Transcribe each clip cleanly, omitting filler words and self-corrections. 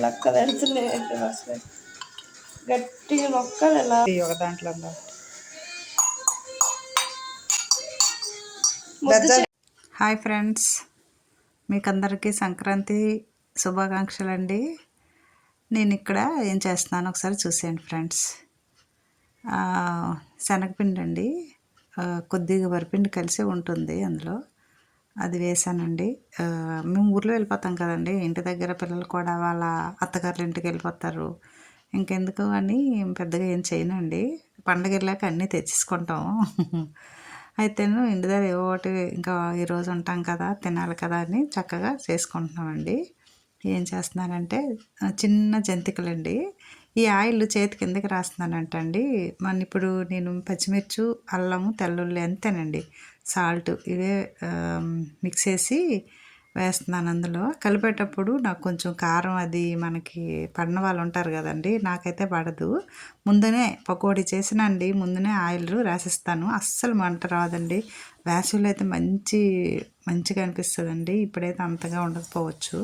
లక్క తడుతున్నాయి అసలు గట్టిగా నొక్కాలి ఇలా ఒక దాంట్లో హాయ్ ఫ్రెండ్స్, మీకు అందరికీ సంక్రాంతి శుభాకాంక్షలు అండి. నేను ఇక్కడ ఏం చేస్తున్నాను ఒకసారి చూసేయండి ఫ్రెండ్స్. శనగపిండి అండి, కొద్దిగా వరిపిండి కలిసి ఉంటుంది అందులో, అది వేసానండి. మేము ఊర్లో వెళ్ళిపోతాం కదండి, ఇంటి దగ్గర పిల్లలు కూడా వాళ్ళ అత్తగారుల ఇంటికి వెళ్ళిపోతారు. ఇంకెందుకు అని పెద్దగా ఏం చేయనండి. పండగ వెళ్ళాక అన్నీ తెచ్చేసుకుంటాం. అయితేను ఇంటి దగ్గర ఏవో ఒకటి ఇంకా ఈరోజు ఉంటాం కదా, తినాలి కదా అని చక్కగా చేసుకుంటున్నామండి. ఏం చేస్తున్నానంటే చిన్న జంతికలండి. ఈ ఆయిల్ చేతి కిందకి రాస్తున్నానంటండి. ఇప్పుడు నేను పచ్చిమిర్చి, అల్లము, తెల్లుల్లి అంతేనండి, సాల్ట్ ఇవే మిక్స్ చేసి వేస్తున్నాను. అందులో కలిపేటప్పుడు నాకు కొంచెం కారం అది మనకి పడిన వాళ్ళు ఉంటారు కదండి, నాకైతే పడదు. ముందునే పకోడీ చేసినండి, ముందునే ఆయిల్ రాసిస్తాను. అస్సలు మంట రాదండి. వేసవిలో అయితే మంచిగా అనిపిస్తుందండి. ఇప్పుడైతే అంతగా ఉండకపోవచ్చు.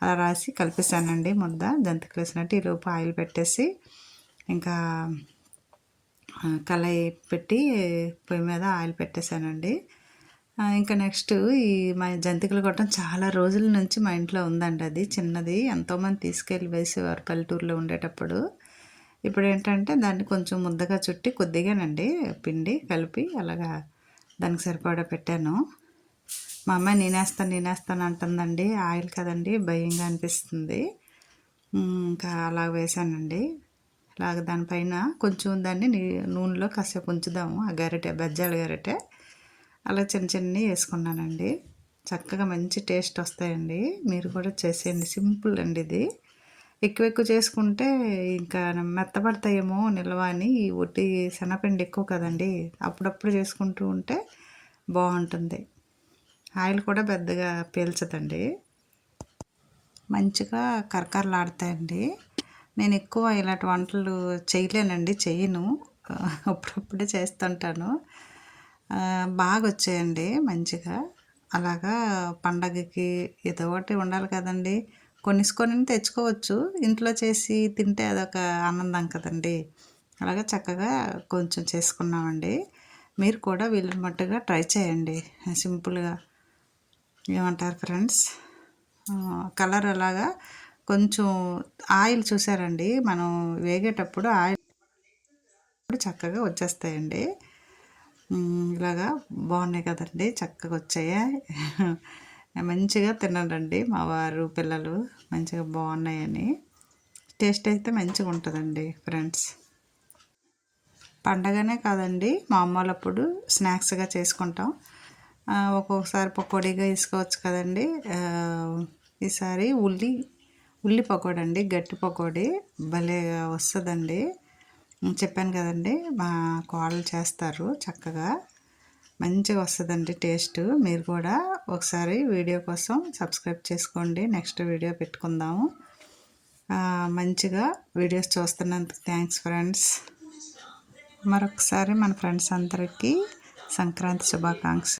అలా రాసి కలిపేసానండి. ముద్ద జంతికలు వేసినట్టు ఈలోపు ఆయిల్ పెట్టేసి ఇంకా కళాయి పెట్టి పొయ్యి మీద ఆయిల్ పెట్టేశానండి. ఇంకా నెక్స్ట్ మా జంతికలు కొట్టడం చాలా రోజుల నుంచి మా ఇంట్లో ఉందండి. అది చిన్నది ఎంతోమంది తీసుకెళ్ళి వేసేవారు పల్లెటూరులో ఉండేటప్పుడు. ఇప్పుడు ఏంటంటే దాన్ని కొంచెం ముద్దగా చుట్టి కొద్దిగానండి పిండి కలిపి అలాగా దానికి సరిపడా పెట్టాను. మా అమ్మాయి నేనేస్తాను అంటుందండి. ఆయిల్ కదండి, భయంగా అనిపిస్తుంది. ఇంకా అలా వేసానండి. అలాగ దానిపైన కొంచెం దాన్ని నూనెలో కాసేపు ఉంచుదాము. ఆ గరిటె, బజ్జాల గరిటె అలా చిన్నవి వేసుకున్నానండి. చక్కగా మంచి టేస్ట్ వస్తాయండి. మీరు కూడా చేసేయండి. సింపుల్ అండి ఇది. ఎక్కువ చేసుకుంటే ఇంకా మెత్తపడతాయేమో నిల్వ అని, ఒట్టి శనగపిండి ఎక్కువ కదండి, అప్పుడప్పుడు చేసుకుంటూ ఉంటే బాగుంటుంది. ఆయిల్ కూడా పెద్దగా పీల్చదండి, మంచిగా కరకరలాడతాయండి. నేను ఎక్కువ ఇలాంటి వంటలు చేయలేనండి, చేయను. అప్పుడప్పుడే చేస్తుంటాను. బాగా వచ్చాయండి మంచిగా. అలాగా పండగకి ఏదో ఒకటి ఉండాలి కదండి. కొన్నిసుకొని తెచ్చుకోవచ్చు, ఇంట్లో చేసి తింటే అదొక ఆనందం కదండి. అలాగా చక్కగా కొంచెం చేసుకున్నామండి. మీరు కూడా వీలుని మట్టుగా ట్రై చేయండి. సింపుల్గా, ఏమంటారు ఫ్రెండ్స్? కలర్ అలాగా కొంచెం ఆయిల్ చూసారండి, మనం వేగేటప్పుడు ఆయిల్ చక్కగా వచ్చేస్తాయండి. ఇలాగా బాగున్నాయి కదండి, చక్కగా వచ్చాయి. మంచిగా తినండి మా వారు పిల్లలు, మంచిగా బాగున్నాయని. టేస్ట్ అయితే మంచిగా ఉంటుందండి ఫ్రెండ్స్. పండగనే కాదండి, మామూలప్పుడు స్నాక్స్గా చేసుకుంటాం. ఒక్కొక్కసారి పకోడీగా వేసుకోవచ్చు కదండి. ఈసారి ఉల్లి పకోడీ అండి, గట్టి పకోడీ భలే వస్తుందండి. చెప్పాను కదండి, మా కోడలు చేస్తారు చక్కగా, మంచిగా వస్తుందండి టేస్ట్. మీరు కూడా ఒకసారి వీడియో కోసం సబ్స్క్రైబ్ చేసుకోండి. నెక్స్ట్ వీడియో పెట్టుకుందాము. మంచిగా వీడియోస్ చూస్తున్నందుకు థ్యాంక్స్ ఫ్రెండ్స్. మరొకసారి మన ఫ్రెండ్స్ అందరికీ సంక్రాంతి శుభాకాంక్షలు.